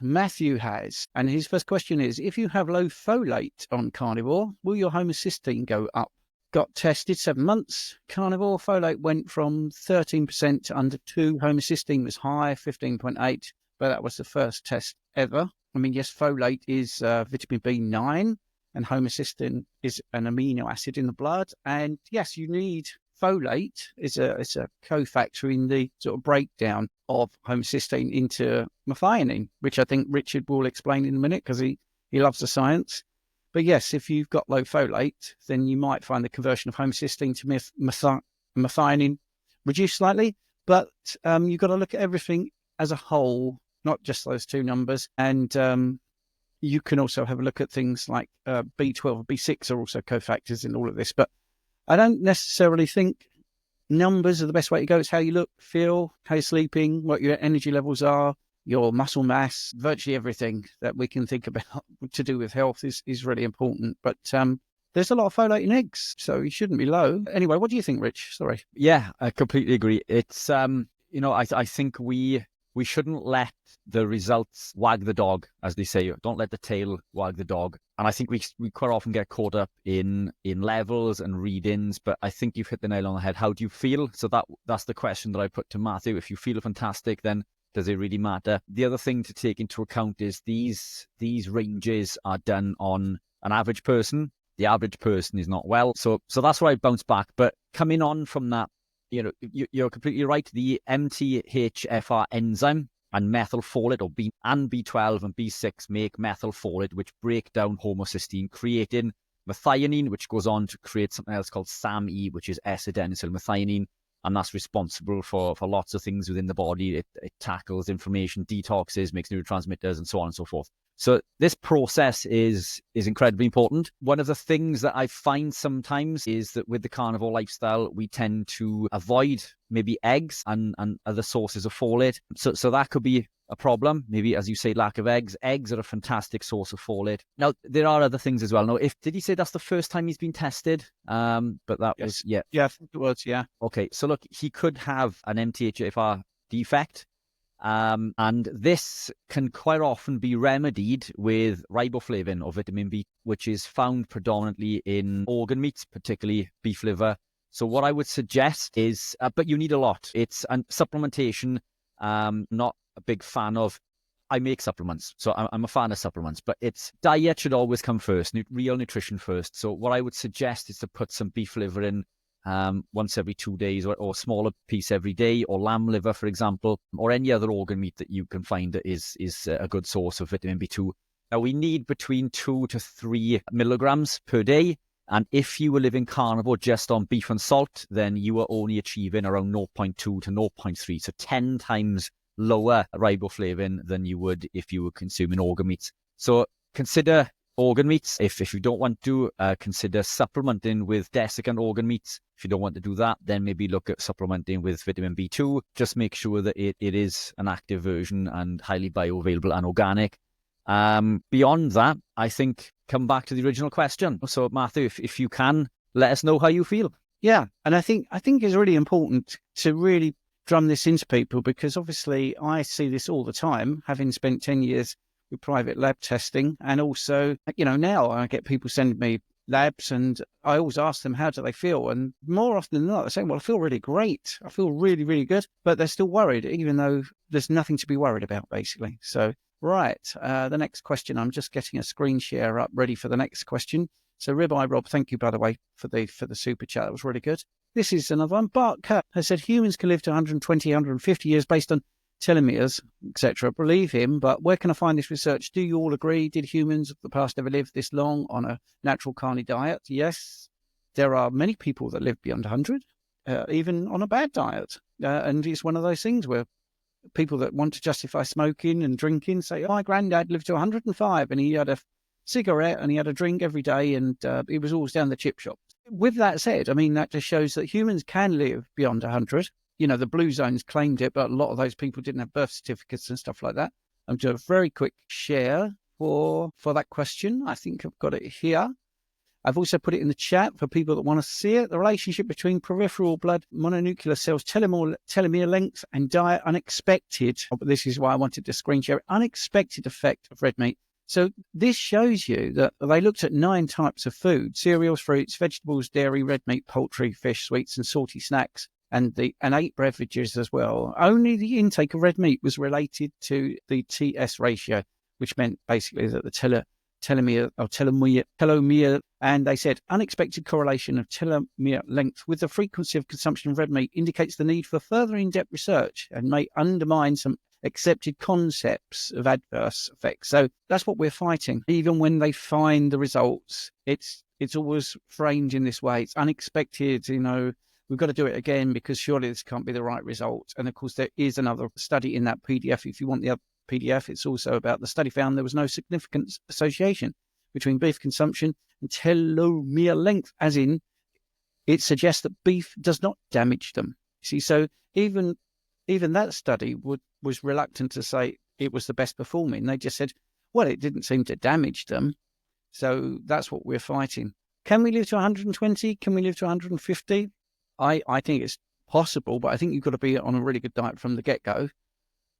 Matthew has, and his first question is, if you have low folate on carnivore, will your homocysteine go up? Got tested 7 months. Carnivore folate went from 13% to under 2. Homocysteine was high, 15.8, but that was the first test ever. I mean, yes, folate is vitamin B9, and homocysteine is an amino acid in the blood. And yes, you need folate. It's a cofactor in the sort of breakdown of homocysteine into methionine, which I think Richard will explain in a minute because he loves the science. But yes, if you've got low folate, then you might find the conversion of homocysteine to methionine reduced slightly. But you've got to look at everything as a whole, not just those two numbers. And you can also have a look at things like B12 and B6 are also cofactors in all of this. But I don't necessarily think numbers are the best way to go. It's how you look, feel, how you're sleeping, what your energy levels are, your muscle mass, virtually everything that we can think about to do with health is really important. But there's a lot of folate in eggs, so you shouldn't be low. Anyway, what do you think, Rich? Sorry. Yeah, I completely agree. It's, I think we shouldn't let the results wag the dog, as they say. Don't let the tail wag the dog. And I think we quite often get caught up in levels and readings, but I think you've hit the nail on the head. How do you feel? So that's the question that I put to Matthew. If you feel fantastic, then does it really matter? The other thing to take into account is these ranges are done on an average person. The average person is not well. So that's where I bounce back. But coming on from that, you're completely right. The MTHFR enzyme and methylfolate, or B12 and B6 make methylfolate, which break down homocysteine, creating methionine, which goes on to create something else called SAMe, which is S-adenosyl methionine. And that's responsible for lots of things within the body. It tackles inflammation, detoxes, makes neurotransmitters, and so on and so forth. So this process is incredibly important. One of the things that I find sometimes is that with the carnivore lifestyle, we tend to avoid maybe eggs and other sources of folate. So that could be a problem. Maybe, as you say, lack of eggs. Eggs are a fantastic source of folate. Now, there are other things as well. Now, did he say that's the first time he's been tested? But that was, yeah. Yeah, I think it was, yeah. Okay, so look, he could have an MTHFR defect. And this can quite often be remedied with riboflavin or vitamin B, which is found predominantly in organ meats, particularly beef liver. So what I would suggest is, but you need a lot. It's supplementation. Not a big fan of. I make supplements, so I'm a fan of supplements, but it's diet should always come first, real nutrition first. So what I would suggest is to put some beef liver in once every 2 days, or a smaller piece every day, or lamb liver, for example, or any other organ meat that you can find that is a good source of vitamin B2. Now, we need between 2 to 3 milligrams per day. And if you were living carnivore just on beef and salt, then you are only achieving around 0.2 to 0.3. So 10 times lower riboflavin than you would if you were consuming organ meats. So consider organ meats. If you don't want to, consider supplementing with desiccant organ meats. If you don't want to do that, then maybe look at supplementing with vitamin B2. Just make sure that it is an active version and highly bioavailable and organic. Beyond that, I think come back to the original question. So Matthew, if you can, let us know how you feel. Yeah, and I think it's really important to really drum this into people, because obviously I see this all the time, having spent 10 years with private lab testing. And also, now I get people sending me labs, and I always ask them, how do they feel? And more often than not, they're saying, well, I feel really great. I feel really, really good. But they're still worried, even though there's nothing to be worried about, basically. So, right. The next question, I'm just getting a screen share up ready for the next question. So Ribeye Rob, thank you, by the way, for the super chat. That was really good. This is another one. Bart Cut has said humans can live to 120, 150 years based on telomeres, etc. Believe him, but where can I find this research? Do you all agree? Did humans of the past ever live this long on a natural carny diet? Yes. There are many people that live beyond 100, even on a bad diet. And it's one of those things where people that want to justify smoking and drinking say, oh, my granddad lived to 105 and he had a cigarette and he had a drink every day, and it was always down the chip shop. With that said, I mean, that just shows that humans can live beyond 100. The blue zones claimed it, but a lot of those people didn't have birth certificates and stuff like that. I'm doing a very quick share for that question. I think I've got it here. I've also put it in the chat for people that want to see it. The relationship between peripheral blood mononuclear cells, telomere length, and diet. Unexpected. This is why I wanted to screen share it. Unexpected effect of red meat. So this shows you that they looked at 9 types of food: cereals, fruits, vegetables, dairy, red meat, poultry, fish, sweets, and salty snacks, and 8 beverages as well. Only the intake of red meat was related to the TS ratio, which meant basically that the telomere, and they said unexpected correlation of telomere length with the frequency of consumption of red meat indicates the need for further in-depth research and may undermine some accepted concepts of adverse effects. So that's what we're fighting. Even when they find the results, it's always framed in this way. It's unexpected, we've got to do it again because surely this can't be the right result. And of course, there is another study in that PDF. If you want the other PDF, it's also about the study found there was no significant association between beef consumption and telomere length, as in it suggests that beef does not damage them. See, so even that study was reluctant to say it was the best performing. They just said, well, it didn't seem to damage them. So that's what we're fighting. Can we live to 120? Can we live to 150? I think it's possible, but I think you've got to be on a really good diet from the get-go.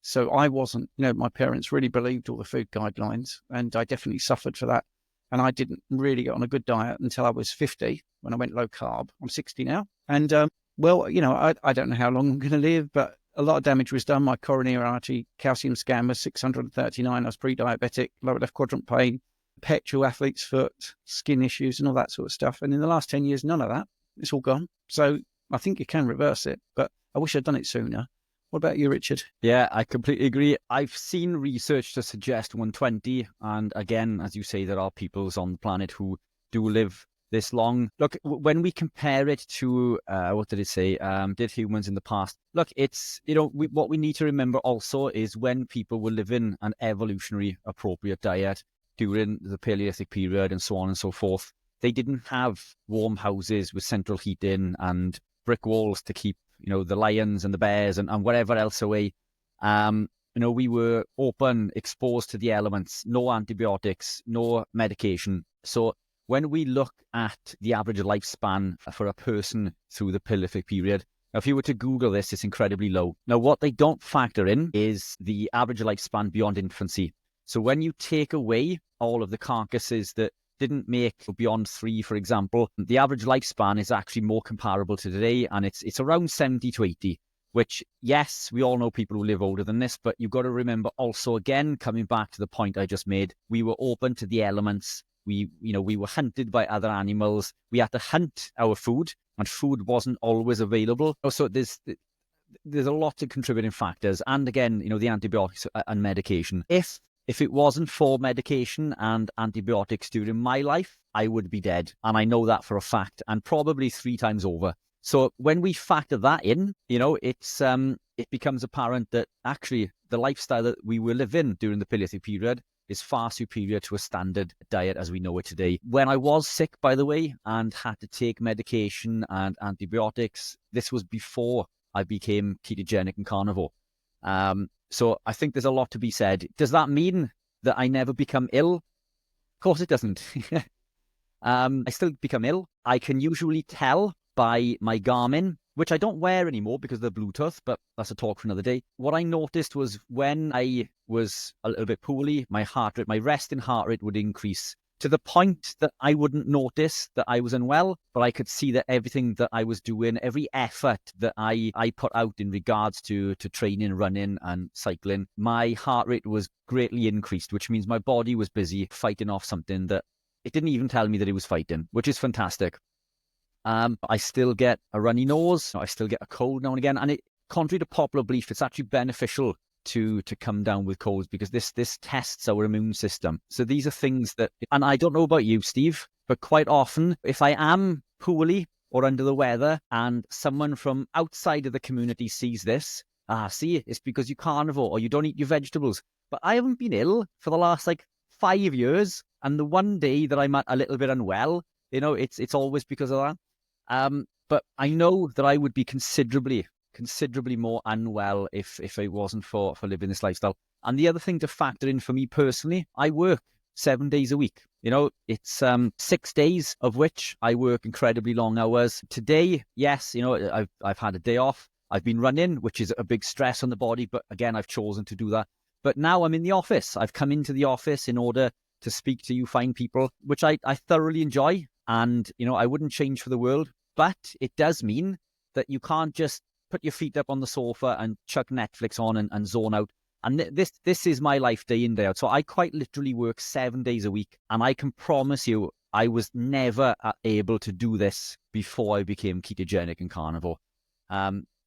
So I wasn't, my parents really believed all the food guidelines, and I definitely suffered for that. And I didn't really get on a good diet until I was 50 when I went low carb. I'm 60 now. And, I don't know how long I'm going to live, but a lot of damage was done. My coronary artery calcium scan was 639. I was pre-diabetic, lower left quadrant pain, perpetual athlete's foot, skin issues and all that sort of stuff. And in the last 10 years, none of that. It's all gone. So I think you can reverse it, but I wish I'd done it sooner. What about you, Richard? Yeah, I completely agree. I've seen research to suggest 120. And again, as you say, there are peoples on the planet who do live this long. Look, when we compare it to, what did it say? Did humans in the past? Look, it's, what we need to remember also is when people were living an evolutionary appropriate diet during the Paleolithic period and so on and so forth, they didn't have warm houses with central heating and brick walls to keep the lions and the bears and whatever else away. We were open, exposed to the elements, no antibiotics, no medication. So when we look at the average lifespan for a person through the Paleolithic period, now if you were to Google this, it's incredibly low. Now, what they don't factor in is the average lifespan beyond infancy. So when you take away all of the carcasses that didn't make beyond 3, for example, the average lifespan is actually more comparable to today, and it's around 70 to 80, which, yes, we all know people who live older than this, but you've got to remember also, again, coming back to the point I just made, we were open to the elements. We were hunted by other animals. We had to hunt our food, and food wasn't always available. So there's a lot of contributing factors. And again, the antibiotics and medication. If it wasn't for medication and antibiotics during my life, I would be dead. And I know that for a fact, and probably 3 times over. So when we factor that in, it becomes apparent that actually the lifestyle that we were living during the Paleolithic period is far superior to a standard diet as we know it today. When I was sick, by the way, and had to take medication and antibiotics, this was before I became ketogenic and carnivore. So I think there's a lot to be said. Does that mean that I never become ill? Of course it doesn't. I still become ill. I can usually tell by my Garmin, which I don't wear anymore because of the Bluetooth, but that's a talk for another day. What I noticed was when I was a little bit poorly, my resting heart rate would increase to the point that I wouldn't notice that I was unwell, but I could see that everything that I was doing, every effort that I put out in regards to training, running and cycling, my heart rate was greatly increased, which means my body was busy fighting off something that it didn't even tell me that it was fighting, which is fantastic. I still get a runny nose. I still get a cold now and again. And contrary to popular belief, it's actually beneficial to come down with colds because this tests our immune system. So these are things that, and I don't know about you, Steve, but quite often if I am poorly or under the weather and someone from outside of the community sees this, see, it's because you're carnivore or you don't eat your vegetables. But I haven't been ill for the last 5 years. And the one day that I'm a little bit unwell, it's always because of that. But I know that I would be considerably more unwell if it wasn't for living this lifestyle. And the other thing to factor in for me personally, I work 7 days a week. It's 6 days of which I work incredibly long hours. Today, yes, I've had a day off. I've been running, which is a big stress on the body, but again, I've chosen to do that. But now I'm in the office. I've come into the office in order to speak to you fine people, which I thoroughly enjoy. And, I wouldn't change for the world. But it does mean that you can't just put your feet up on the sofa and chuck Netflix on and zone out. And this is my life day in, day out. So I quite literally work 7 days a week. And I can promise you, I was never able to do this before I became ketogenic and carnivore.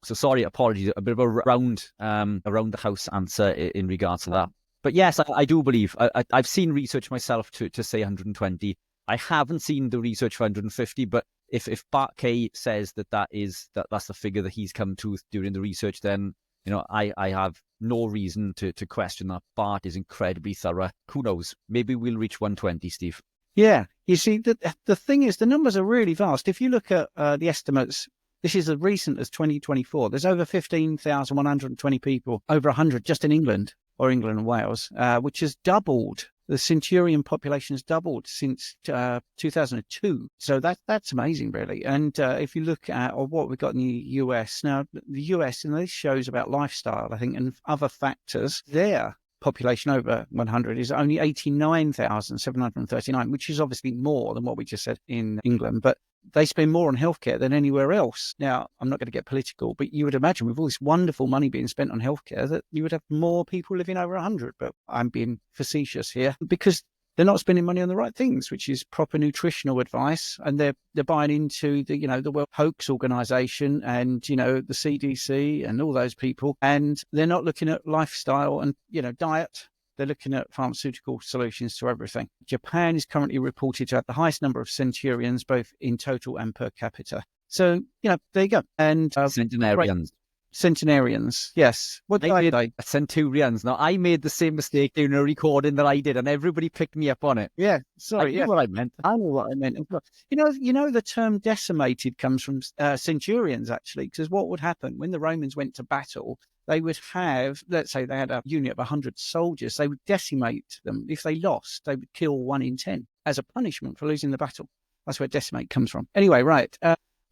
So sorry, apologies, a bit of a around the house answer in regards to that. But yes, I do believe, I've seen research myself to say 120. I haven't seen the research for 150, but if Bart K says that's the figure that he's come to during the research, then I have no reason to question that. Bart is incredibly thorough. Who knows? Maybe we'll reach 120, Steve. Yeah, you see, the thing is, the numbers are really vast. If you look at the estimates, this is as recent as 2024. There's over 15,120 people, over 100 just in England and Wales, which has doubled. The centurion population has doubled since 2002. So that's amazing, really. And if you look at what we've got in the US, now the US, and this shows about lifestyle, I think, and other factors, their population over 100 is only 89,739, which is obviously more than what we just said in England. But they spend more on healthcare than anywhere else. Now, I'm not going to get political, but you would imagine with all this wonderful money being spent on healthcare that you would have more people living over 100. But I'm being facetious here because they're not spending money on the right things, which is proper nutritional advice. And they're buying into the World Hoax Organization and, the CDC and all those people. And they're not looking at lifestyle and, diet. They're looking at pharmaceutical solutions to everything. Japan is currently reported to have the highest number of centurions, both in total and per capita. So, there you go. And centenarians. Centenarians, yes. What did I say? Centurions. Now, I made the same mistake during a recording that I did, and everybody picked me up on it. Yeah, sorry. I knew what I meant. I know what I meant. The term decimated comes from centurions, actually, because what would happen when the Romans went to battle, they would have, let's say they had a unit of 100 soldiers, they would decimate them. If they lost, they would kill 1 in 10 as a punishment for losing the battle. That's where decimate comes from. Anyway, right.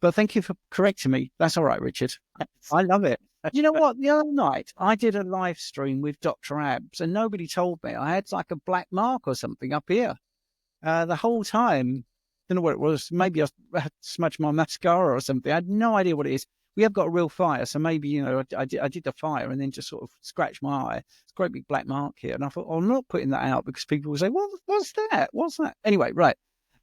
But thank you for correcting me. That's all right, Richard. I love it. You know what? The other night, I did a live stream with Dr. Abs, and nobody told me. I had like a black mark or something up here. The whole time, don't know what it was. Maybe I had smudged my mascara or something. I had no idea what it is. We have got a real fire, so maybe, I did the fire and then just sort of scratched my eye. It's a great big black mark here. And I thought, I'm not putting that out because people will say, what's that? What's that? Anyway, right.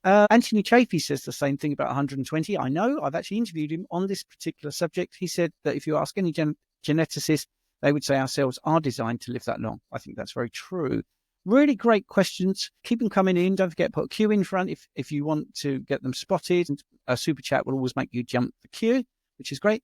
Anthony Chafee says the same thing about 120. I know. I've actually interviewed him on this particular subject. He said that if you ask any geneticist, they would say our cells are designed to live that long. I think that's very true. Really great questions. Keep them coming in. Don't forget, put a queue in front if you want to get them spotted. And a super chat will always make you jump the queue, which is great.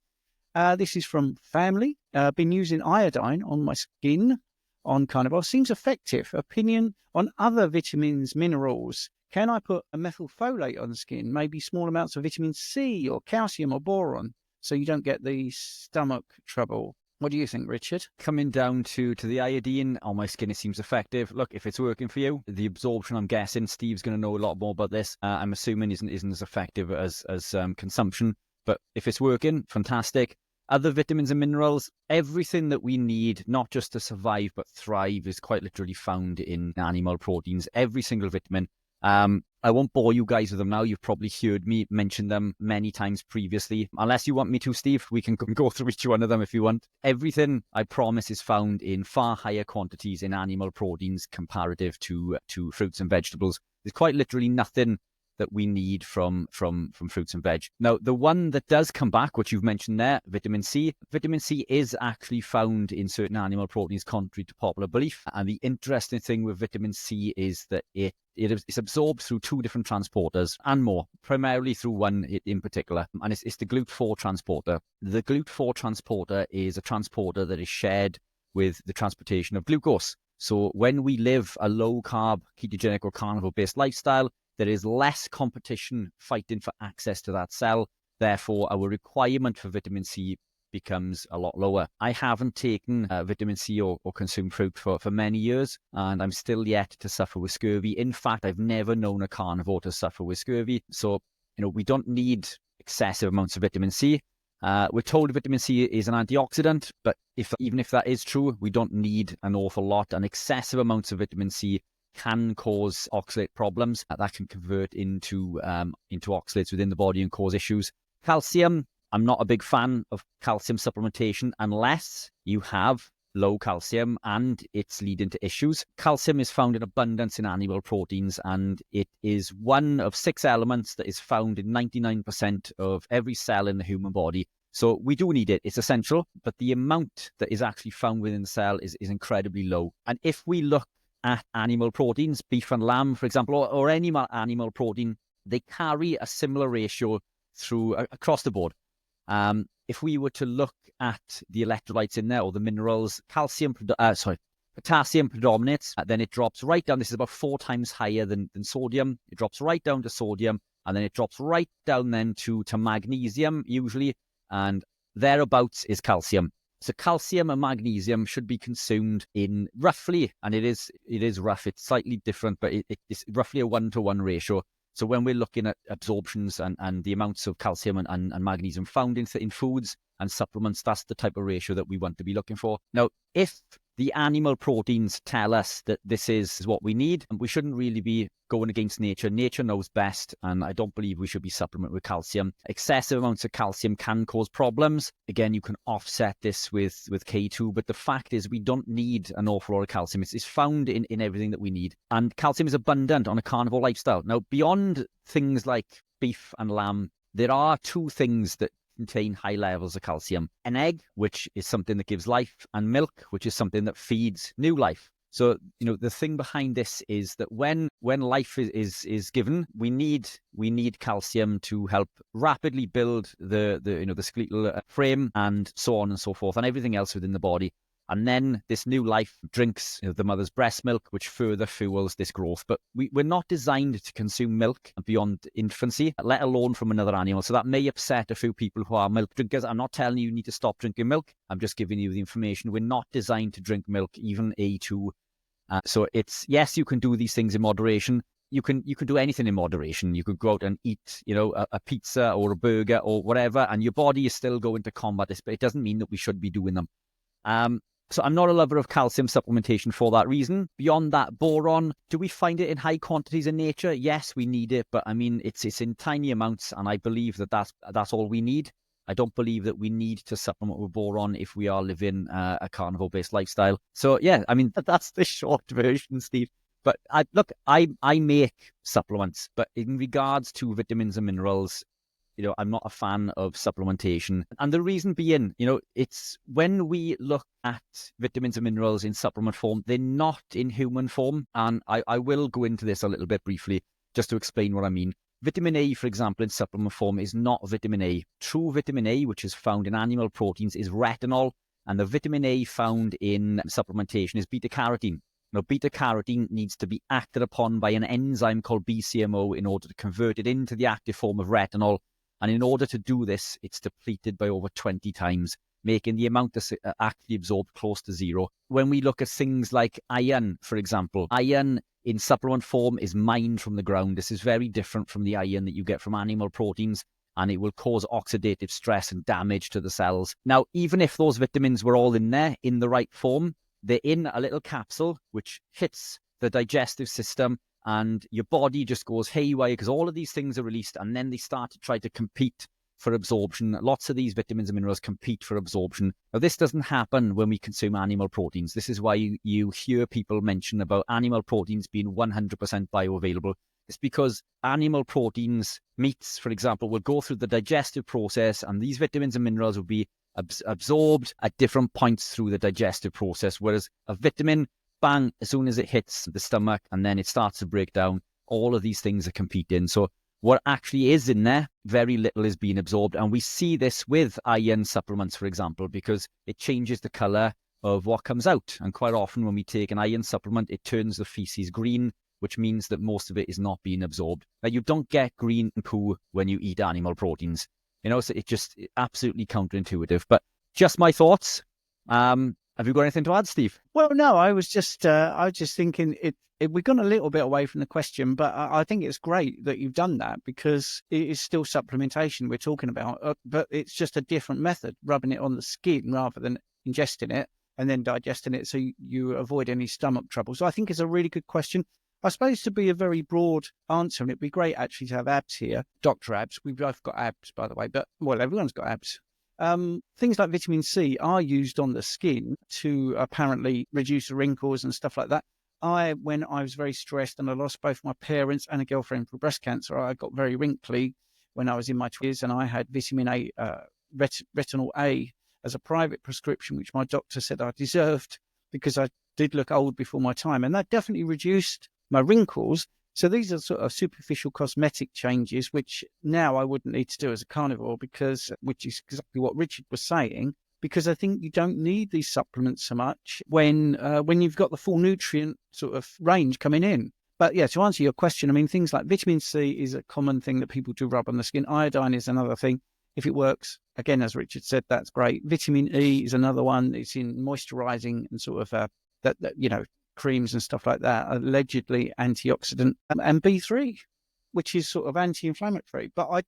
This is from family. Been using iodine on my skin on carnivore. Seems effective. Opinion on other vitamins, minerals. Can I put a methylfolate on the skin? Maybe small amounts of vitamin C or calcium or boron so you don't get the stomach trouble. What do you think, Richard? Coming down to the iodine on my skin, it seems effective. Look, if it's working for you, the absorption, I'm guessing Steve's going to know a lot more about this. I'm assuming isn't as effective as consumption. But if it's working, fantastic. Other vitamins and minerals, everything that we need, not just to survive but thrive, is quite literally found in animal proteins. Every single vitamin. I won't bore you guys with them now. You've probably heard me mention them many times previously. Unless you want me to, Steve, we can go through each one of them if you want. Everything, I promise, is found in far higher quantities in animal proteins comparative to fruits and vegetables. There's quite literally nothing that we need from fruits and veg. Now, the one that does come back, which you've mentioned there, vitamin C. Vitamin C is actually found in certain animal proteins, contrary to popular belief. And the interesting thing with vitamin C is that it's absorbed through 2 different transporters and more, primarily through one in particular, and it's the GLUT4 transporter. The GLUT4 transporter is a transporter that is shared with the transportation of glucose. So when we live a low-carb, ketogenic or carnivore-based lifestyle, there is less competition fighting for access to that cell. Therefore, our requirement for vitamin C becomes a lot lower. I haven't taken vitamin C or consumed fruit for many years, and I'm still yet to suffer with scurvy. In fact, I've never known a carnivore to suffer with scurvy. So, we don't need excessive amounts of vitamin C. We're told vitamin C is an antioxidant, but even if that is true, we don't need an awful lot. And excessive amounts of vitamin C can cause oxalate problems that can convert into oxalates within the body and cause issues. Calcium, I'm not a big fan of calcium supplementation unless you have low calcium and it's leading to issues. Calcium is found in abundance in animal proteins, and it is one of 6 elements that is found in 99% of every cell in the human body. So we do need it. It's essential, but the amount that is actually found within the cell is incredibly low. And if we look at animal proteins, beef and lamb, for example, or any animal protein, they carry a similar ratio across the board. If we were to look at the electrolytes in there, or the minerals, potassium predominates, then it drops right down. This is about 4 times higher than sodium. It drops right down to sodium, and then it drops right down then to magnesium usually, and thereabouts is calcium. So calcium and magnesium should be consumed in roughly, and it is rough, it's slightly different, but it's roughly a 1-to-1 ratio. So when we're looking at absorptions and the amounts of calcium and magnesium found in foods and supplements, that's the type of ratio that we want to be looking for. Now, if the animal proteins tell us that this is what we need, we shouldn't really be going against nature. Nature knows best, and I don't believe we should be supplementing with calcium. Excessive amounts of calcium can cause problems. Again, you can offset this with K2, but the fact is we don't need an awful lot of calcium. It's found in everything that we need. And calcium is abundant on a carnivore lifestyle. Now, beyond things like beef and lamb, there are 2 things that contain high levels of calcium: an egg, which is something that gives life, and milk, which is something that feeds new life. So, the thing behind this is that when life is given, we need calcium to help rapidly build the skeletal frame and so on and so forth, and everything else within the body. And then this new life drinks the mother's breast milk, which further fuels this growth. But we're not designed to consume milk beyond infancy, let alone from another animal. So that may upset a few people who are milk drinkers. I'm not telling you need to stop drinking milk. I'm just giving you the information. We're not designed to drink milk, even A2. So it's, yes, you can do these things in moderation. You can do anything in moderation. You could go out and eat, a pizza or a burger or whatever, and your body is still going to combat this, but it doesn't mean that we should be doing them. So I'm not a lover of calcium supplementation for that reason. Beyond that, boron, do we find it in high quantities in nature? Yes, we need it, but I mean, it's in tiny amounts, and I believe that's all we need. I don't believe that we need to supplement with boron if we are living a carnivore-based lifestyle. So yeah, I mean, that's the short version, Steve. But I make supplements, but in regards to vitamins and minerals, I'm not a fan of supplementation. And the reason being, it's when we look at vitamins and minerals in supplement form, they're not in human form. And I will go into this a little bit briefly just to explain what I mean. Vitamin A, for example, in supplement form is not vitamin A. True vitamin A, which is found in animal proteins, is retinol. And the vitamin A found in supplementation is beta-carotene. Now, beta-carotene needs to be acted upon by an enzyme called BCMO in order to convert it into the active form of retinol. And in order to do this, it's depleted by over 20 times, making the amount that's actually absorbed close to 0. When we look at things like iron, for example, iron in supplement form is mined from the ground. This is very different from the iron that you get from animal proteins, and it will cause oxidative stress and damage to the cells. Now, even if those vitamins were all in there in the right form, they're in a little capsule which hits the digestive system, and your body just goes haywire because all of these things are released, and then they start to try to compete for absorption. Lots of these vitamins and minerals compete for absorption. Now, this doesn't happen when we consume animal proteins. This is why you hear people mention about animal proteins being 100% bioavailable. It's because animal proteins, meats, for example, will go through the digestive process, and these vitamins and minerals will be absorbed at different points through the digestive process, whereas a vitamin, bang, as soon as it hits the stomach and then it starts to break down, all of these things are competing. So what actually is in there, very little is being absorbed. And we see this with iron supplements, for example, because it changes the color of what comes out. And quite often when we take an iron supplement, it turns the feces green, which means that most of it is not being absorbed. Now, you don't get green poo when you eat animal proteins. So it's just absolutely counterintuitive. But just my thoughts. Have you got anything to add, Steve? Well, no, I was just thinking we've gone a little bit away from the question, but I think it's great that you've done that because it is still supplementation we're talking about, but it's just a different method, rubbing it on the skin rather than ingesting it and then digesting it so you avoid any stomach trouble. So I think it's a really good question. I suppose to be a very broad answer, and it'd be great actually to have abs here, Dr. Abs. We've both got abs, by the way, but well, everyone's got abs. Things like vitamin C are used on the skin to apparently reduce the wrinkles and stuff like that. When I was very stressed and I lost both my parents and a girlfriend for breast cancer, I got very wrinkly when I was in my 20s, and I had vitamin A, retinol A, as a private prescription, which my doctor said I deserved because I did look old before my time, and that definitely reduced my wrinkles. So these are sort of superficial cosmetic changes, which now I wouldn't need to do as a carnivore, which is exactly what Richard was saying, because I think you don't need these supplements so much when you've got the full nutrient sort of range coming in. But yeah, to answer your question, I mean, things like vitamin C is a common thing that people do rub on the skin. Iodine is another thing. If it works, again, as Richard said, that's great. Vitamin E is another one. It's in moisturizing and sort of creams and stuff like that, allegedly antioxidant, and B3, which is sort of anti-inflammatory. But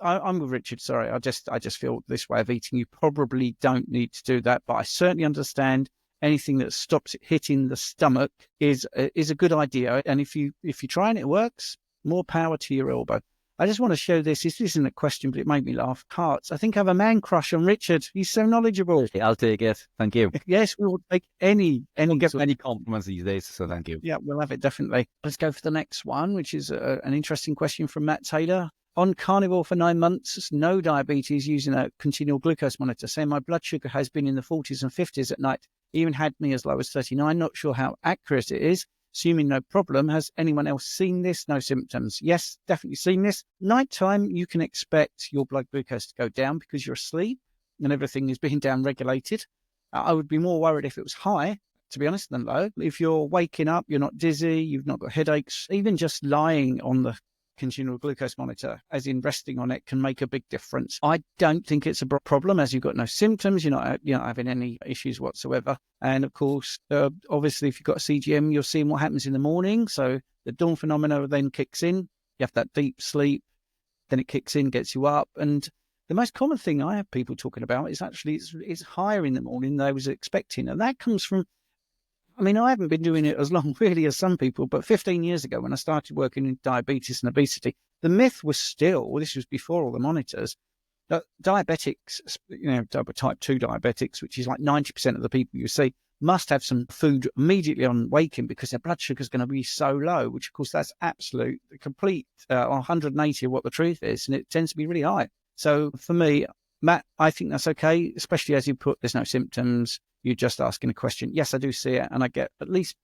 I'm with Richard. Sorry, I just feel this way of eating. You probably don't need to do that, but I certainly understand anything that stops it hitting the stomach is a good idea. And if you try and it works, more power to your elbow. I just want to show this. This isn't a question, but it made me laugh. Hearts. I think I have a man crush on Richard. He's so knowledgeable. I'll take it. Thank you. Yes, we will take any compliments these days, so thank you. Yeah, we'll have it, definitely. Let's go for the next one, which is an interesting question from Matt Taylor. On carnivore for 9 months, no diabetes, using a continual glucose monitor, saying my blood sugar has been in the 40s and 50s at night, even had me as low as 39. Not sure how accurate it is. Assuming no problem, has anyone else seen this? No symptoms? Yes, definitely seen this. Nighttime, you can expect your blood glucose to go down because you're asleep and everything is being down regulated. I would be more worried if it was high, to be honest, than low. If you're waking up, you're not dizzy, you've not got headaches, even just lying on the continual glucose monitor, as in resting on it, can make a big difference. I don't think it's a problem, as you've got no symptoms, you're not having any issues whatsoever. And of course, obviously, if you've got a CGM, you're seeing what happens in the morning. So the dawn phenomena then kicks in. You have that deep sleep, then it kicks in, gets you up. And the most common thing I have people talking about is actually it's higher in the morning than I was expecting. And that comes from, I mean, I haven't been doing it as long really as some people, but 15 years ago when I started working in diabetes and obesity, the myth was still, this was before all the monitors, that diabetics, type 2 diabetics, which is like 90% of the people you see, must have some food immediately on waking because their blood sugar is going to be so low, which of course that's absolute, complete 180 of what the truth is. And it tends to be really high. So for me, Matt, I think that's okay, especially as you put, there's no symptoms. You're just asking a question. Yes, I do see it, and I get at least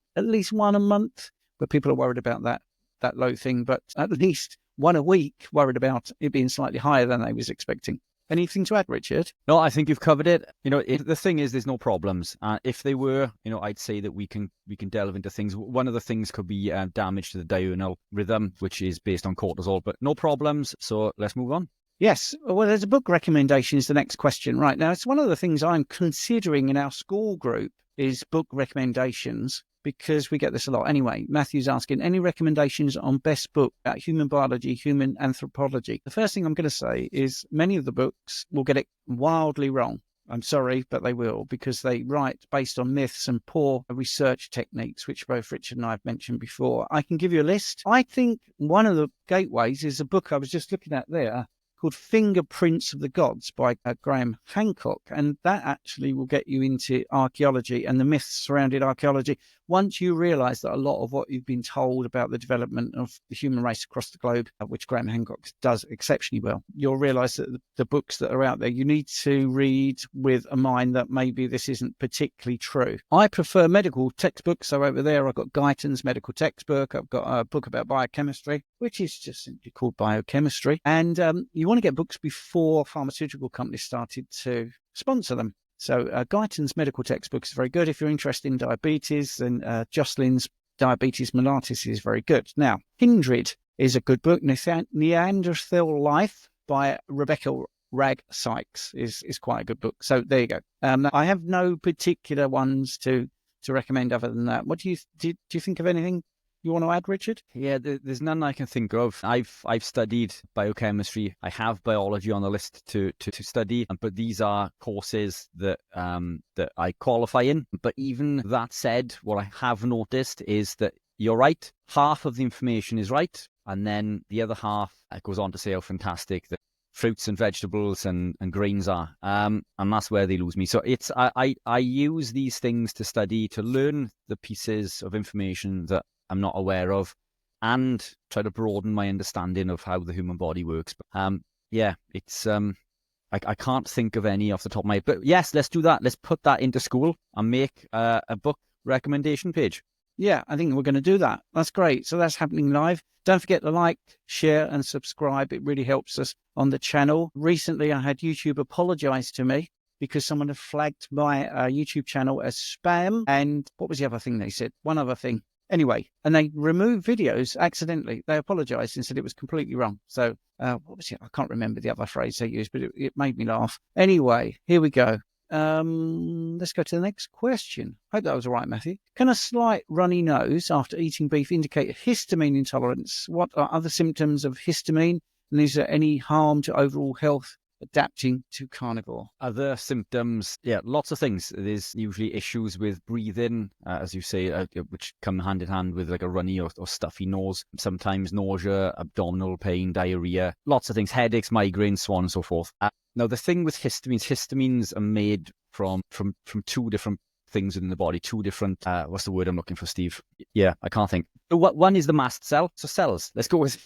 one a month, but people are worried about that low thing. But at least one a week, worried about it being slightly higher than they was expecting. Anything to add, Richard? No, I think you've covered it. The thing is, there's no problems. If they were, I'd say that we can delve into things. One of the things could be damage to the diurnal rhythm, which is based on cortisol, but no problems. So let's move on. Yes. Well, there's a book recommendation is the next question. Right now, it's one of the things I'm considering in our school group is book recommendations, because we get this a lot. Anyway, Matthew's asking, any recommendations on best book about human biology, human anthropology? The first thing I'm going to say is many of the books will get it wildly wrong. I'm sorry, but they will, because they write based on myths and poor research techniques, which both Richard and I have mentioned before. I can give you a list. I think one of the gateways is a book I was just looking at there, called Fingerprints of the Gods by Graham Hancock. And that actually will get you into archaeology and the myths surrounding archaeology. Once you realize that a lot of what you've been told about the development of the human race across the globe, which Graham Hancock does exceptionally well, you'll realize that the books that are out there, you need to read with a mind that maybe this isn't particularly true. I prefer medical textbooks. So over there, I've got Guyton's medical textbook. I've got a book about biochemistry, which is just simply called biochemistry. And you want to get books before pharmaceutical companies started to sponsor them. So Guyton's medical textbook is very good. If you're interested in diabetes, then Jocelyn's Diabetes Mellitus is very good. Now, Kindred is a good book. Neanderthal Life by Rebecca Rag Sykes is quite a good book. So there you go. I have no particular ones to recommend other than that. What do you think of anything you want to add, Richard? Yeah, there's none I can think of. I've studied biochemistry. I have biology on the list to study, but these are courses that that I qualify in. But even that said, what I have noticed is that you're right. Half of the information is right, and then the other half goes on to say how fantastic the fruits and vegetables and grains are. And that's where they lose me. So I use these things to study, to learn the pieces of information that I'm not aware of, and try to broaden my understanding of how the human body works. But yeah, it's I can't think of any off the top of my head. But yes, let's do that. Let's put that into school and make a book recommendation page. Yeah, I think we're going to do that. That's great. So that's happening live. Don't forget to like, share, and subscribe. It really helps us on the channel. Recently, I had YouTube apologize to me because someone had flagged my YouTube channel as spam. And what was the other thing they said? One other thing. Anyway, and they removed videos accidentally. They apologized and said it was completely wrong. So what was it? I can't remember the other phrase they used, but it made me laugh. Anyway, here we go. Let's go to the next question. Hope that was all right, Matthew. Can a slight runny nose after eating beef indicate a histamine intolerance? What are other symptoms of histamine? And is there any harm to overall health adapting to carnivore? Other symptoms, yeah, lots of things. There's usually issues with breathing, as you say, which come hand in hand with like a runny or stuffy nose. Sometimes nausea, abdominal pain, diarrhea, lots of things, headaches, migraines, so on and so forth. Now, the thing with histamines are made from two different things within the body, two different, what's the word I'm looking for, Steve? Yeah, I can't think. One is the mast cell. So cells, let's go with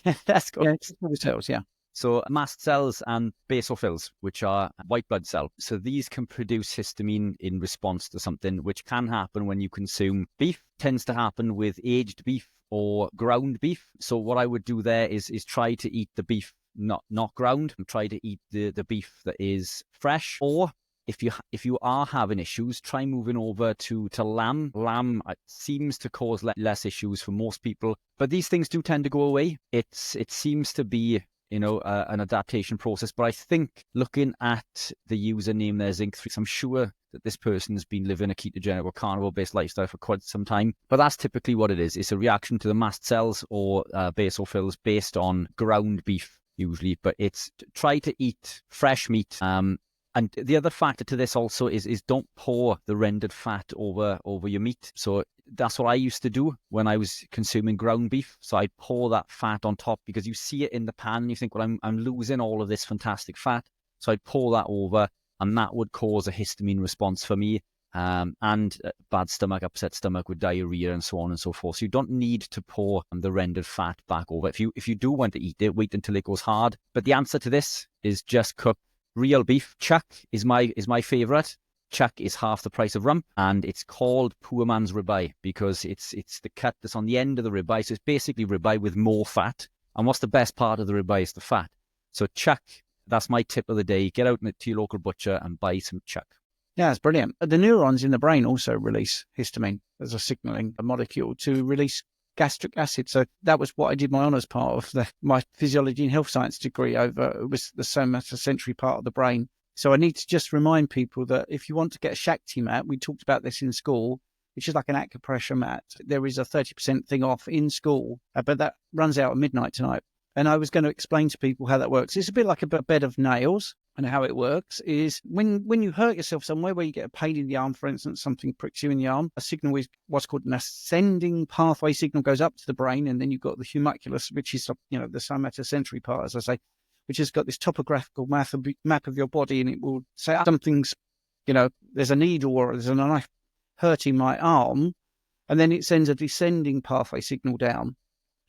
cells, yeah. So mast cells and basophils, which are white blood cells. So these can produce histamine in response to something, which can happen when you consume beef. Tends to happen with aged beef or ground beef. So what I would do there is try to eat the beef not ground, and try to eat the beef that is fresh. Or if you are having issues, try moving over to lamb. Lamb seems to cause less issues for most people, but these things do tend to go away. It seems to be an adaptation process. But I think looking at the username there, Zinc3, I'm sure that this person's been living a ketogenic or carnivore-based lifestyle for quite some time. But that's typically what it is. It's a reaction to the mast cells or basophils based on ground beef usually. But it's try to eat fresh meat. And the other factor to this also is don't pour the rendered fat over your meat. So that's what I used to do when I was consuming ground beef. So I'd pour that fat on top because you see it in the pan and you think, well, I'm losing all of this fantastic fat. So I'd pour that over, and that would cause a histamine response for me, and bad stomach, upset stomach with diarrhea and so on and so forth. So you don't need to pour the rendered fat back over. If you do want to eat it, wait until it goes hard. But the answer to this is just cook real beef. Chuck is my favorite. Chuck is half the price of rump, and it's called poor man's ribeye because it's the cut that's on the end of the ribeye. So it's basically ribeye with more fat. And what's the best part of the ribeye is the fat. So chuck, that's my tip of the day. Get out to your local butcher and buy some chuck. Yeah, it's brilliant. The neurons in the brain also release histamine as a signaling molecule to release gastric acid. So that was what I did my honours part of my physiology and health science degree over. It was the somatosensory part of the brain. So I need to just remind people that if you want to get a Shakti mat, we talked about this in school, which is like an acupressure mat. There is a 30% thing off in school, but that runs out at midnight tonight. And I was going to explain to people how that works. It's a bit like a bed of nails, and how it works is when you hurt yourself somewhere where you get a pain in the arm, for instance, something pricks you in the arm, a signal is what's called an ascending pathway signal goes up to the brain, and then you've got the homunculus, which is, the somatosensory part, as I say, which has got this topographical map of your body, and it will say something's, there's a needle or there's a knife hurting my arm, and then it sends a descending pathway signal down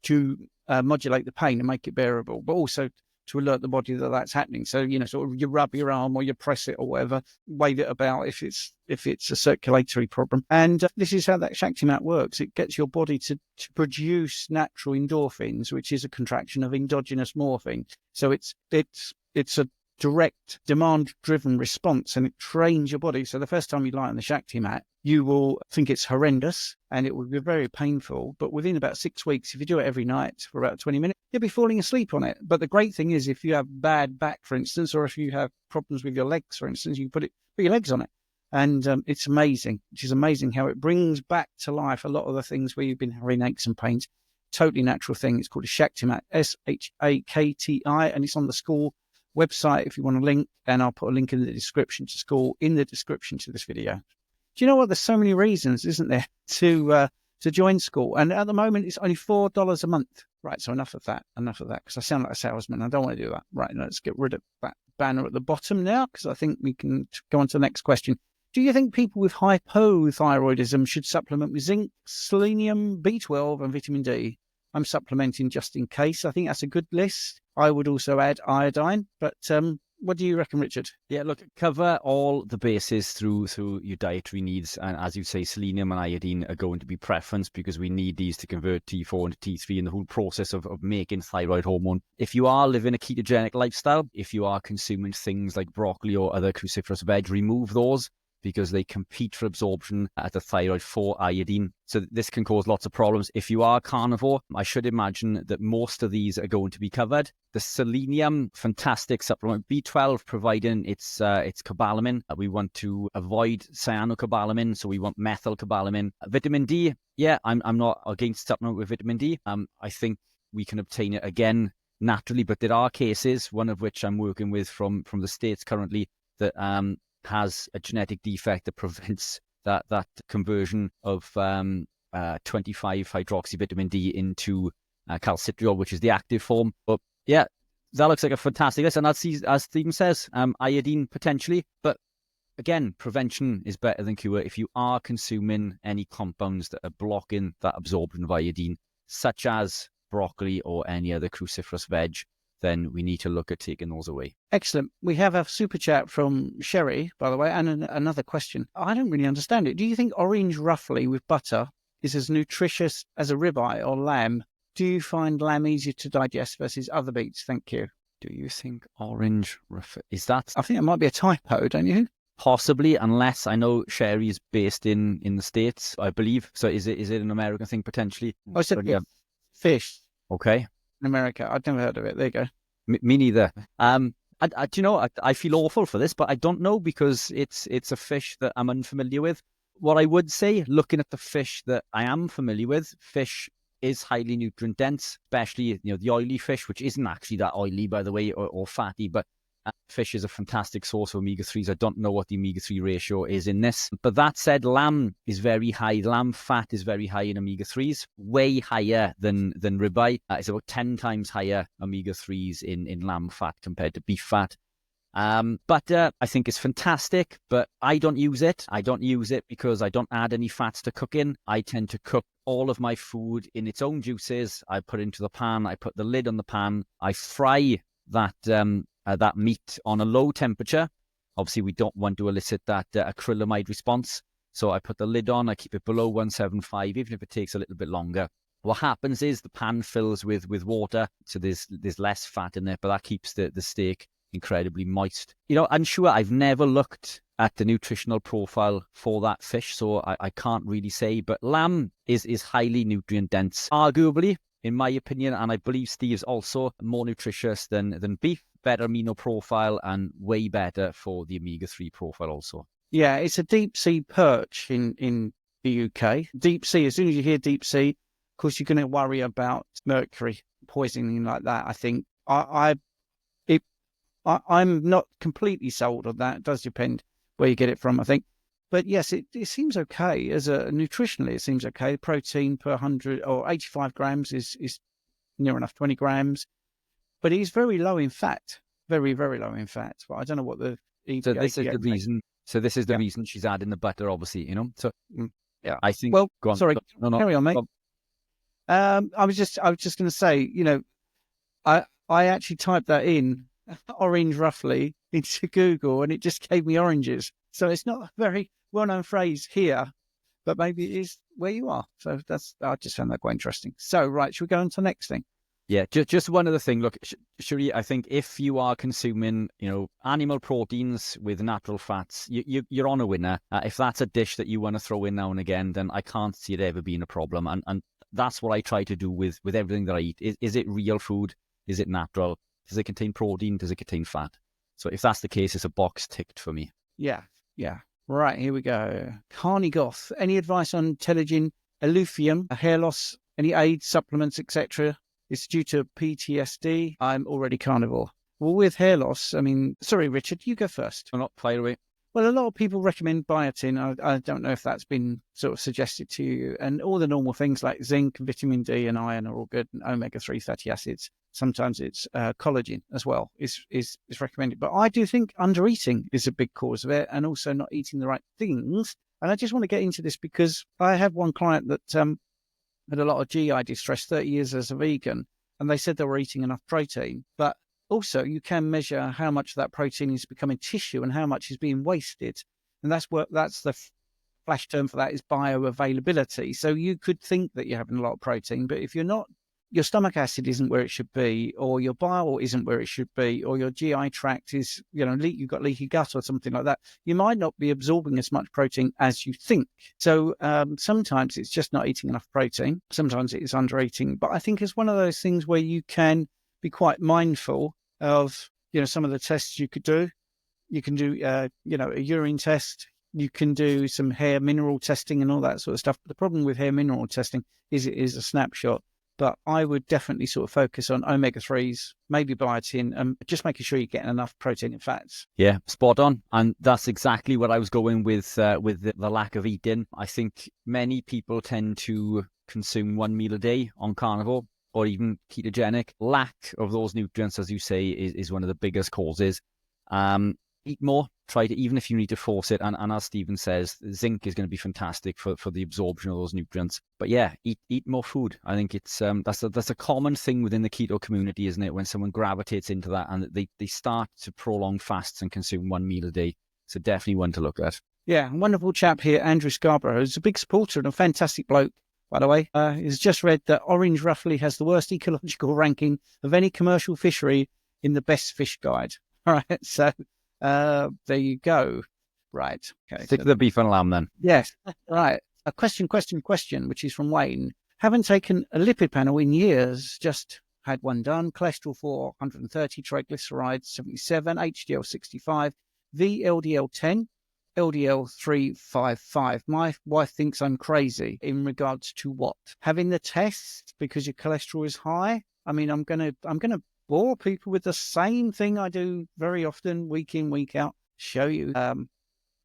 to modulate the pain and make it bearable, but also to alert the body that that's happening. So, sort of you rub your arm or you press it or whatever, wave it about if it's a circulatory problem. And this is how that Shakti mat works. It gets your body to produce natural endorphins, which is a contraction of endogenous morphine. So it's a direct demand-driven response, and it trains your body. So the first time you lie on the Shakti mat, you will think it's horrendous and it will be very painful. But within about 6 weeks, if you do it every night for about 20 minutes, you'll be falling asleep on it. But the great thing is, if you have bad back, for instance, or if you have problems with your legs, for instance, you put your legs on it. And it's amazing, which is amazing how it brings back to life a lot of the things where you've been having aches and pains. Totally natural thing. It's called a Shakti-Mat, Shakti, and it's on the school website if you want a link. And I'll put a link in the description to school, in the description to this video. Do you know what? There's so many reasons, isn't there, to join school? And at the moment, it's only $4 a month. Right, so enough of that, because I sound like a salesman. I don't want to do that. Right, let's get rid of that banner at the bottom now, because I think we can go on to the next question. Do you think people with hypothyroidism should supplement with zinc, selenium, B12, and vitamin D? I'm supplementing just in case. I think that's a good list. I would also add iodine, but what do you reckon, Richard? Yeah, look, cover all the bases through your dietary needs. And as you say, selenium and iodine are going to be preference because we need these to convert T4 into T3 in the whole process of making thyroid hormone. If you are living a ketogenic lifestyle, if you are consuming things like broccoli or other cruciferous veg, remove those because they compete for absorption at the thyroid for iodine. So this can cause lots of problems. If you are carnivore, I should imagine that most of these are going to be covered. The selenium, fantastic supplement. B12, providing it's cobalamin. We want to avoid cyanocobalamin, so we want methylcobalamin. Vitamin D, yeah, I'm not against supplement with vitamin D. I think we can obtain it again naturally, but there are cases, one of which I'm working with from the States currently, that has a genetic defect that prevents that conversion of 25-hydroxyvitamin D into calcitriol, which is the active form. But yeah, that looks like a fantastic list. And as Stephen says, iodine potentially. But again, prevention is better than cure. If you are consuming any compounds that are blocking that absorption of iodine, such as broccoli or any other cruciferous veg, then we need to look at taking those away. Excellent. We have a super chat from Sherry, by the way, and another question. I don't really understand it. Do you think orange ruffly with butter is as nutritious as a ribeye or lamb? Do you find lamb easier to digest versus other meats? Thank you. Do you think orange ruffly, is that? I think it might be a typo, don't you? Possibly, unless I know Sherry is based in the States, I believe. So is it an American thing potentially? I said fish. Okay. In America. I'd never heard of it. There you go. Me neither. Do you know, I feel awful for this, but I don't know because it's a fish that I'm unfamiliar with. What I would say, looking at the fish that I am familiar with, fish is highly nutrient dense, especially the oily fish, which isn't actually that oily, by the way, or fatty, but fish is a fantastic source of omega-3s. I don't know what the omega-3 ratio is in this. But that said, lamb is very high. Lamb fat is very high in omega-3s, way higher than ribeye. It's about 10 times higher omega-3s in lamb fat compared to beef fat. But I think it's fantastic, but I don't use it. I don't use it because I don't add any fats to cooking. I tend to cook all of my food in its own juices. I put it into the pan. I put the lid on the pan. I fry that meat on a low temperature. Obviously, we don't want to elicit that acrylamide response. So I put the lid on, I keep it below 175, even if it takes a little bit longer. What happens is the pan fills with water, so there's less fat in there, but that keeps the steak incredibly moist. I'm sure I've never looked at the nutritional profile for that fish, so I can't really say, but lamb is highly nutrient dense. Arguably, in my opinion, and I believe Steve's also, more nutritious than beef, better amino profile, and way better for the omega-3 profile also. Yeah, it's a deep sea perch in the UK. Deep sea, as soon as you hear deep sea, of course, you're going to worry about mercury poisoning like that. I think I'm not completely sold on that. It does depend where you get it from, I think. But yes, it seems okay. Nutritionally, it seems okay. Protein per 100 or 85 grams is near enough 20 grams. But it is very low in fat. Very, very low in fat. But I don't know what the EPA... So this is the reason. So this is the reason she's adding the butter, obviously, So yeah, I think... Well, go on. Sorry, No, carry on, mate. I was just going to say, I actually typed that in, orange roughly, into Google, and it just gave me oranges. So it's not a very well-known phrase here, but maybe it is where you are. So I just found that quite interesting. So, right, should we go on to the next thing? Yeah, just one other thing. Look, Sheree, I think if you are consuming, animal proteins with natural fats, you're on a winner. If that's a dish that you want to throw in now and again, then I can't see it ever being a problem. And that's what I try to do with everything that I eat. Is it real food? Is it natural? Does it contain protein? Does it contain fat? So if that's the case, it's a box ticked for me. Yeah. Right, here we go. Carney Goth, any advice on telogen, elufium, hair loss, any aids, supplements, etc.? It's due to PTSD. I'm already carnivore. Well, with hair loss, sorry, Richard, you go first. I'm not fire away. Well, a lot of people recommend biotin. I don't know if that's been sort of suggested to you. And all the normal things like zinc, vitamin D and iron are all good, and omega-3 fatty acids. Sometimes it's collagen as well is recommended. But I do think undereating is a big cause of it, and also not eating the right things. And I just want to get into this because I have one client that had a lot of GI distress, 30 years as a vegan, and they said they were eating enough protein. But also, you can measure how much of that protein is becoming tissue and how much is being wasted. And that's the flash term for that is bioavailability. So you could think that you're having a lot of protein, but if you're not, your stomach acid isn't where it should be, or your bile isn't where it should be, or your GI tract is, you've got leaky gut or something like that, you might not be absorbing as much protein as you think. So sometimes it's just not eating enough protein. Sometimes it's under eating. But I think it's one of those things where you can be quite mindful of, some of the tests you could do. You can do, a urine test. You can do some hair mineral testing and all that sort of stuff. But the problem with hair mineral testing is it is a snapshot. But I would definitely sort of focus on omega-3s, maybe biotin, and just making sure you're getting enough protein and fats. Yeah, spot on. And that's exactly what I was going with the lack of eating. I think many people tend to consume one meal a day on carnivore or even ketogenic. Lack of those nutrients, as you say, is one of the biggest causes. Eat more. Try to, even if you need to force it. And as Stephen says, zinc is going to be fantastic for the absorption of those nutrients. But yeah, eat more food. I think it's that's a common thing within the keto community, isn't it? When someone gravitates into that and they start to prolong fasts and consume one meal a day. So definitely one to look at. Yeah, wonderful chap here, Andrew Scarborough, who's a big supporter and a fantastic bloke, by the way. He's just read that orange roughly has the worst ecological ranking of any commercial fishery in the Best Fish Guide. All right, so there you go. Right. Okay. Stick to the beef and lamb then. Yes. Right. A question, which is from Wayne. Haven't taken a lipid panel in years, just had one done. Cholesterol 430, triglycerides 77, HDL 65, VLDL 10, LDL 355. My wife thinks I'm crazy in regards to what? Having the test because your cholesterol is high? I'm gonna bore people with the same thing I do very often, week in, week out. Show you a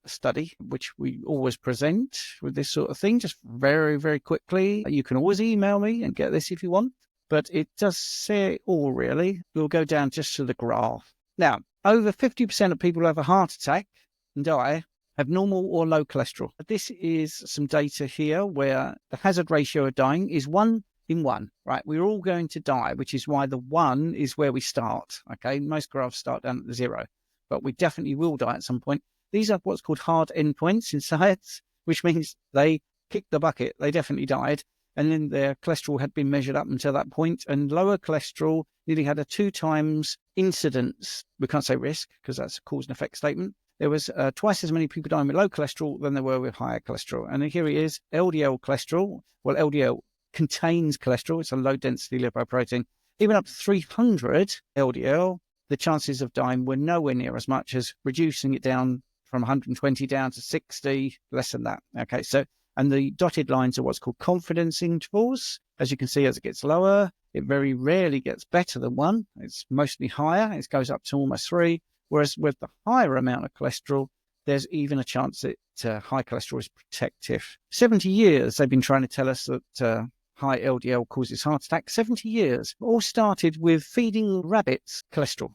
study, which we always present with this sort of thing, just very, very quickly. You can always email me and get this if you want, but it does say it all, really. We'll go down just to the graph. Now, over 50% of people who have a heart attack and die have normal or low cholesterol. This is some data here where the hazard ratio of dying is 1 in 1, right? We're all going to die, which is why the 1 is where we start, okay? Most graphs start down at the 0, but we definitely will die at some point. These are what's called hard endpoints in science, which means they kicked the bucket, they definitely died, and then their cholesterol had been measured up until that point, and lower cholesterol nearly had a 2 times incidence. We can't say risk, because that's a cause and effect statement. There was twice as many people dying with low cholesterol than there were with higher cholesterol. And here it is, LDL cholesterol. Well, LDL contains cholesterol. It's a low-density lipoprotein. Even up to 300 LDL, the chances of dying were nowhere near as much as reducing it down from 120 down to 60, less than that. Okay, so, and the dotted lines are what's called confidence intervals. As you can see, as it gets lower, it very rarely gets better than 1. It's mostly higher. It goes up to almost 3. Whereas with the higher amount of cholesterol, there's even a chance that high cholesterol is protective. 70 years they've been trying to tell us that high LDL causes heart attack. 70 years. All started with feeding rabbits cholesterol.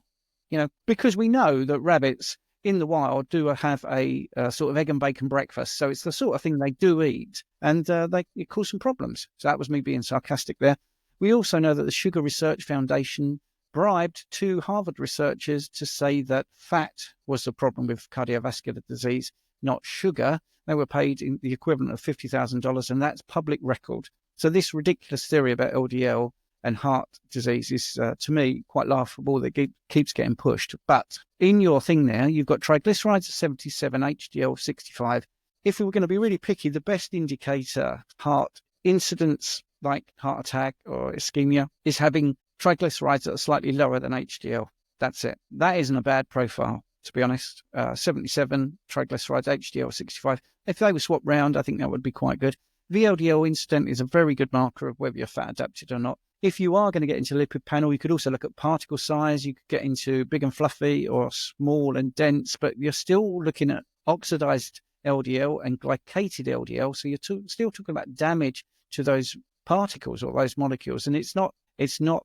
Because we know that rabbits in the wild do have a sort of egg and bacon breakfast. So it's the sort of thing they do eat. And it caused some problems. So that was me being sarcastic there. We also know that the Sugar Research Foundation bribed 2 Harvard researchers to say that fat was the problem with cardiovascular disease, not sugar. They were paid in the equivalent of $50,000, and that's public record. So this ridiculous theory about LDL and heart disease is, to me, quite laughable that keeps getting pushed. But in your thing there, you've got triglycerides at 77, HDL 65. If we were going to be really picky, the best indicator heart incidents like heart attack or ischemia is having triglycerides that are slightly lower than HDL. That's it. That isn't a bad profile, to be honest. 77 triglycerides, HDL 65. If they were swapped round, I think that would be quite good. VLDL incident is a very good marker of whether you're fat adapted or not. If you are going to get into lipid panel, you could also look at particle size. You could get into big and fluffy or small and dense, but you're still looking at oxidized LDL and glycated LDL. So you're still talking about damage to those particles or those molecules. And it's not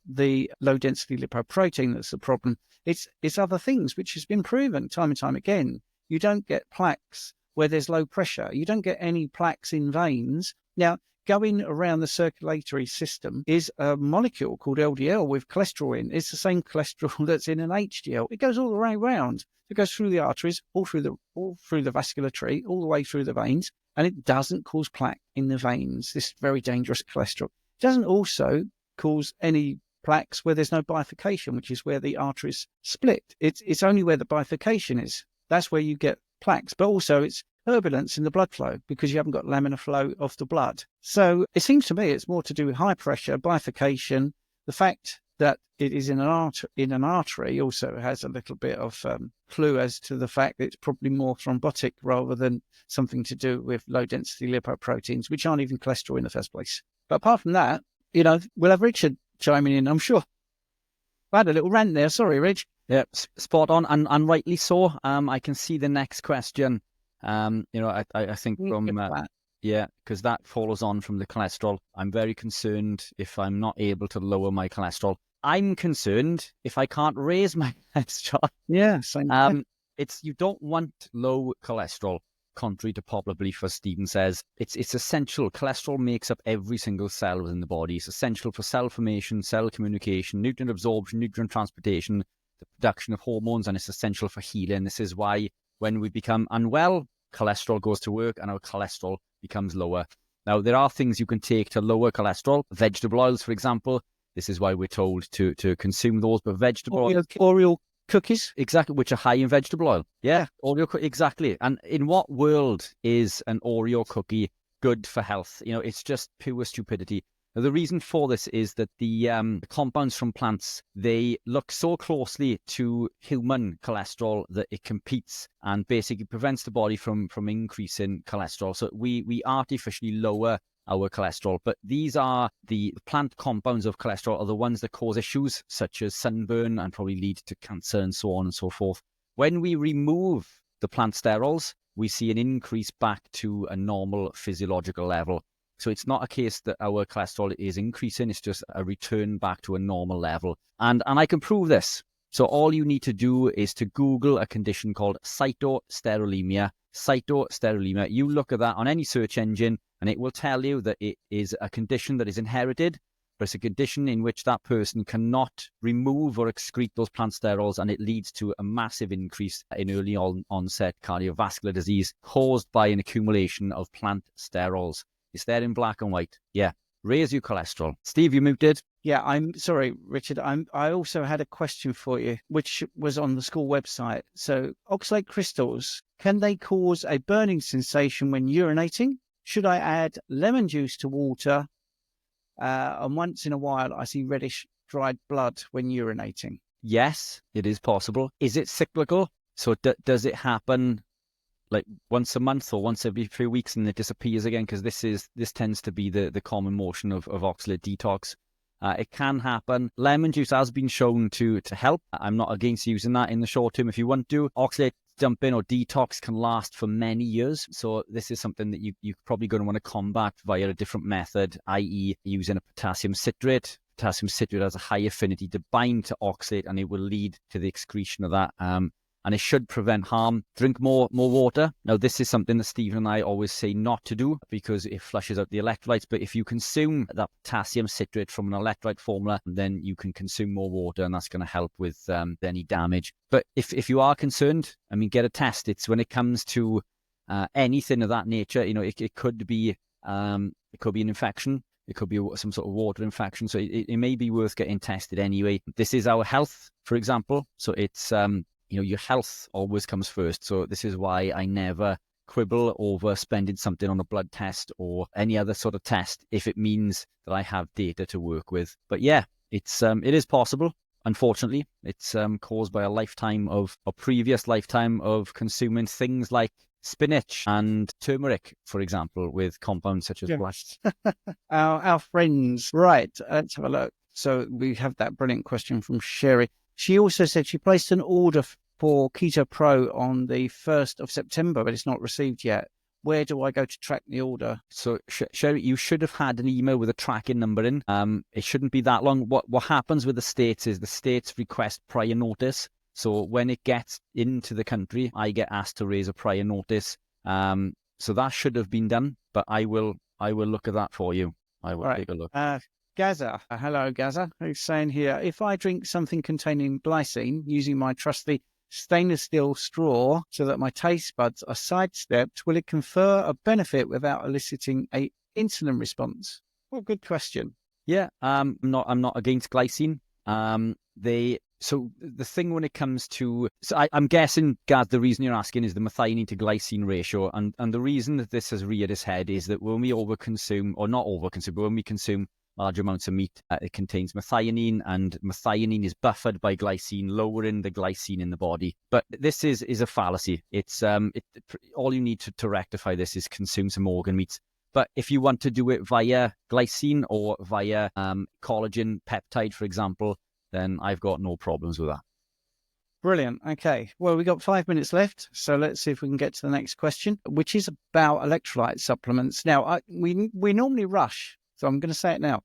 the low density lipoprotein that's the problem. It's other things, which has been proven time and time again. You don't get plaques where there's low pressure. You don't get any plaques in veins. Now, going around the circulatory system is a molecule called LDL with cholesterol in. It's the same cholesterol that's in an HDL. It goes all the way around. It goes through the arteries, all through the vascular tree, all the way through the veins, and it doesn't cause plaque in the veins. This very dangerous cholesterol. It doesn't also cause any plaques where there's no bifurcation, which is where the arteries split. It's only where the bifurcation is. That's where you get plaques, but also it's turbulence in the blood flow because you haven't got laminar flow of the blood. So it seems to me it's more to do with high pressure, bifurcation. The fact that it is in an artery also has a little bit of clue as to the fact that it's probably more thrombotic rather than something to do with low density lipoproteins, which aren't even cholesterol in the first place. But apart from that, we'll have Richard chiming in, I'm sure. I had a little rant there. Sorry, Rich. Yeah, spot on, and rightly so. I can see the next question. I think because that follows on from the cholesterol. I'm very concerned if I'm not able to lower my cholesterol. I'm concerned if I can't raise my cholesterol. Yeah, same. You don't want low cholesterol. Contrary to popular belief, as Stephen says, it's essential. Cholesterol makes up every single cell within the body. It's essential for cell formation, cell communication, nutrient absorption, nutrient transportation, the production of hormones, and it's essential for healing. This is why when we become unwell, cholesterol goes to work and our cholesterol becomes lower. Now, there are things you can take to lower cholesterol. Vegetable oils, for example. This is why we're told to consume those. But vegetable oils... Oreo cookies, exactly, which are high in vegetable oil. Yeah, Oreo, exactly. And in what world is an Oreo cookie good for health? It's just pure stupidity. Now, the reason for this is that the compounds from plants, they look so closely to human cholesterol that it competes and basically prevents the body from increasing cholesterol. So we artificially lower our cholesterol. But these are the plant compounds of cholesterol are the ones that cause issues such as sunburn and probably lead to cancer and so on and so forth. When we remove the plant sterols, we see an increase back to a normal physiological level. So it's not a case that our cholesterol is increasing, it's just a return back to a normal level. And I can prove this. So all you need to do is to Google a condition called cytosterolemia. Cytosterolemia. You look at that on any search engine and it will tell you that it is a condition that is inherited, but it's a condition in which that person cannot remove or excrete those plant sterols, and it leads to a massive increase in early onset cardiovascular disease caused by an accumulation of plant sterols. It's there in black and white. Yeah. Raise your cholesterol. Steve, you muted. Yeah, I'm sorry, Richard. I also had a question for you, which was on the school website. So oxalate crystals, can they cause a burning sensation when urinating? Should I add lemon juice to water? And once in a while, I see reddish dried blood when urinating. Yes, it is possible. Is it cyclical? So does it happen like once a month or once every few weeks and it disappears again? Because this tends to be the common motion of oxalate detox. It can happen. Lemon juice has been shown to help. I'm not against using that in the short term if you want to. Oxalate dumping or detox can last for many years. So this is something that you're probably going to want to combat via a different method, i.e. using a potassium citrate. Potassium citrate has a high affinity to bind to oxalate and it will lead to the excretion of that. And it should prevent harm. Drink more water. Now, this is something that Stephen and I always say not to do because it flushes out the electrolytes. But if you consume that potassium citrate from an electrolyte formula, then you can consume more water and that's going to help with any damage. But if you are concerned, get a test. It's when it comes to anything of that nature, it could be an infection. It could be some sort of water infection. So it may be worth getting tested anyway. This is our health, for example. So it's, your health always comes first. So this is why I never quibble over spending something on a blood test or any other sort of test if it means that I have data to work with. But yeah, it is possible. Unfortunately, it's caused by a previous lifetime of consuming things like spinach and turmeric, for example, with compounds such as black. Our friends. Right, let's have a look. So we have that brilliant question from Sherry. She also said she placed an order for Keto Pro on the 1st of September, but it's not received yet. Where do I go to track the order? So, Sherry, you should have had an email with a tracking number in. It shouldn't be that long. What happens with the states is the states request prior notice. So when it gets into the country, I get asked to raise a prior notice. So that should have been done, but I will look at that for you. I will take a look. Gaza, hello Gaza, who's saying here, if I drink something containing glycine using my trusty stainless steel straw so that my taste buds are sidestepped, will it confer a benefit without eliciting a insulin response? Well, good question. Yeah, I'm not against glycine. So the thing when it comes to, I'm guessing, Gaz, the reason you're asking is the methionine to glycine ratio, and the reason that this has reared its head is that when we overconsume, or not overconsume, but when we consume large amounts of meat, it contains methionine, and methionine is buffered by glycine, lowering the glycine in the body. But this is a fallacy. It's all you need to rectify this is consume some organ meats. But if you want to do it via glycine or via collagen peptide, for example, then I've got no problems with that. Brilliant. Okay. Well, we've got 5 minutes left, so let's see if we can get to the next question, which is about electrolyte supplements. Now, we normally rush, so I'm going to say it now.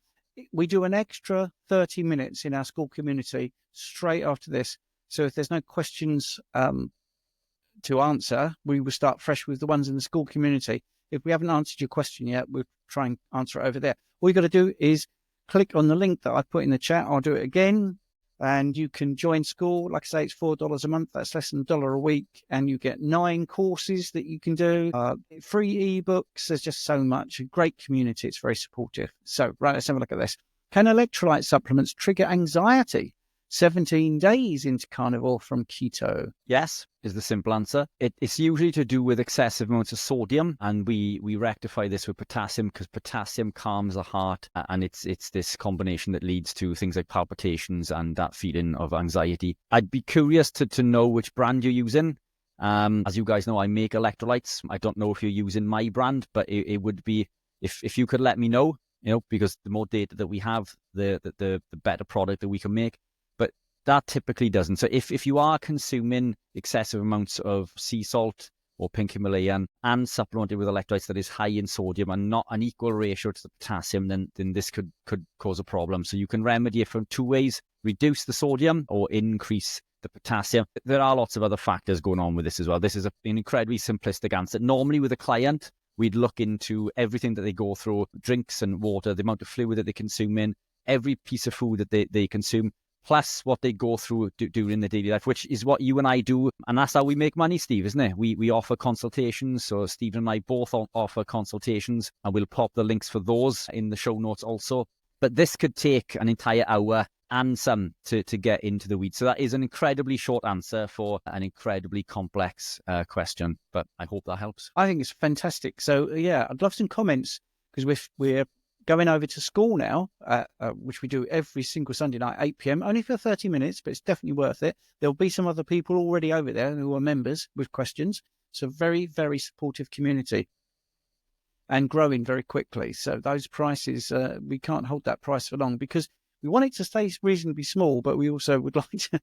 We do an extra 30 minutes in our school community straight after this. So if there's no questions to answer, we will start fresh with the ones in the school community. If we haven't answered your question yet, we'll try and answer it over there. All you got to do is click on the link that I put in the chat. I'll do it again. And you can join school. Like I say, it's $4 a month. That's less than $1 a week. And you get 9 courses that you can do, free ebooks. There's just so much. A great community. It's very supportive. So, right, let's have a look at this. Can electrolyte supplements trigger anxiety? 17 days into carnivore from keto. Yes, is the simple answer. It's usually to do with excessive amounts of sodium, and we rectify this with potassium because potassium calms the heart, and it's this combination that leads to things like palpitations and that feeling of anxiety. I'd be curious to know which brand you're using. As you guys know, I make electrolytes. I don't know if you're using my brand, but it would be, if you could let me know, because the more data that we have, the better product that we can make. That typically doesn't. So if you are consuming excessive amounts of sea salt or pink Himalayan and supplemented with electrolytes that is high in sodium and not an equal ratio to the potassium, then this could cause a problem. So you can remedy it from 2 ways: reduce the sodium or increase the potassium. There are lots of other factors going on with this as well. This is an incredibly simplistic answer. Normally with a client, we'd look into everything that they go through, drinks and water, the amount of fluid that they consume in, every piece of food that they consume, plus what they go through during the daily life, which is what you and I do. And that's how we make money, Steve, isn't it? We offer consultations. So Steve and I both offer consultations, and we'll pop the links for those in the show notes also. But this could take an entire hour and some to get into the weeds. So that is an incredibly short answer for an incredibly complex question, but I hope that helps. I think it's fantastic. So yeah, I'd love some comments, because we're going over to school now, which we do every single Sunday night, 8 p.m, only for 30 minutes, but it's definitely worth it. There'll be some other people already over there who are members with questions. It's a very, very supportive community and growing very quickly. So those prices, we can't hold that price for long because we want it to stay reasonably small, but we also would like to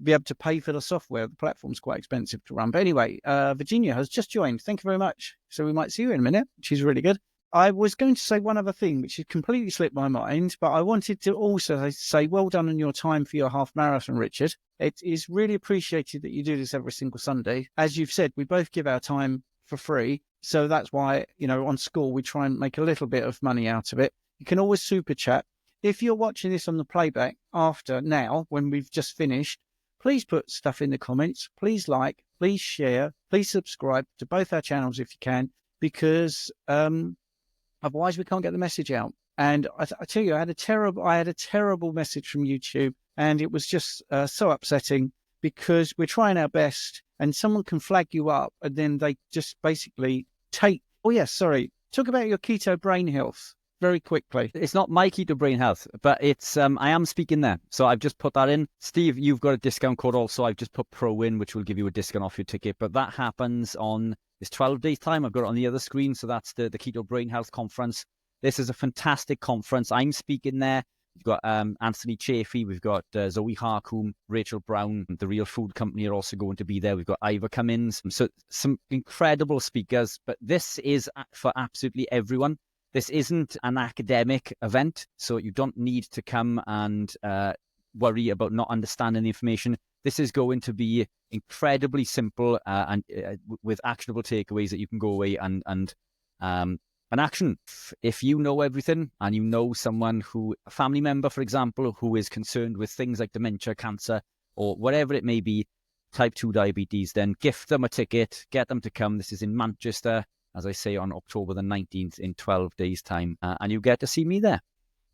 be able to pay for the software. The platform's quite expensive to run. But anyway, Virginia has just joined. Thank you very much. So we might see you in a minute. She's really good. I was going to say one other thing, which had completely slipped my mind, but I wanted to also say well done on your time for your half marathon, Richard. It is really appreciated that you do this every single Sunday. As you've said, we both give our time for free. So that's why, on school, we try and make a little bit of money out of it. You can always super chat. If you're watching this on the playback after now, when we've just finished, please put stuff in the comments. Please like, please share, please subscribe to both our channels if you can, because otherwise we can't get the message out. And I tell you, I had a terrible message from YouTube, and it was just so upsetting because we're trying our best, and someone can flag you up, and then they just basically take. Oh yes, sorry. Talk about your keto brain health very quickly. It's not my keto brain health, but it's I am speaking there. So I've just put that in. Steve, you've got a discount code also. I've just put Pro in, which will give you a discount off your ticket. But that happens on it's 12 days time. I've got it on the other screen. So that's the Keto Brain Health Conference. This is a fantastic conference. I'm speaking there. We've got Anthony Chafee, we've got Zoe Harcoom, Rachel Brown, the Real Food Company are also going to be there. We've got Ivor Cummins. So some incredible speakers, but this is for absolutely everyone. This isn't an academic event, so you don't need to come and worry about not understanding the information. This is going to be incredibly simple and with actionable takeaways that you can go away and action. If you know everything and you know someone a family member, for example, who is concerned with things like dementia, cancer, or whatever it may be, type 2 diabetes, then gift them a ticket, get them to come. This is in Manchester, as I say, on October the 19th in 12 days' time. And you get to see me there,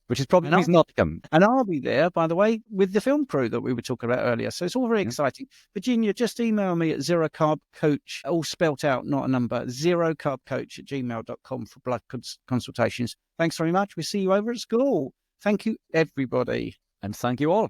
which is probably not to come. And I'll be there, by the way, with the film crew that we were talking about earlier. So it's all very exciting. Virginia, just email me at zerocarbcoach, all spelt out, not a number, zerocarbcoach@gmail.com for blood consultations. Thanks very much. We'll see you over at school. Thank you, everybody. And thank you all.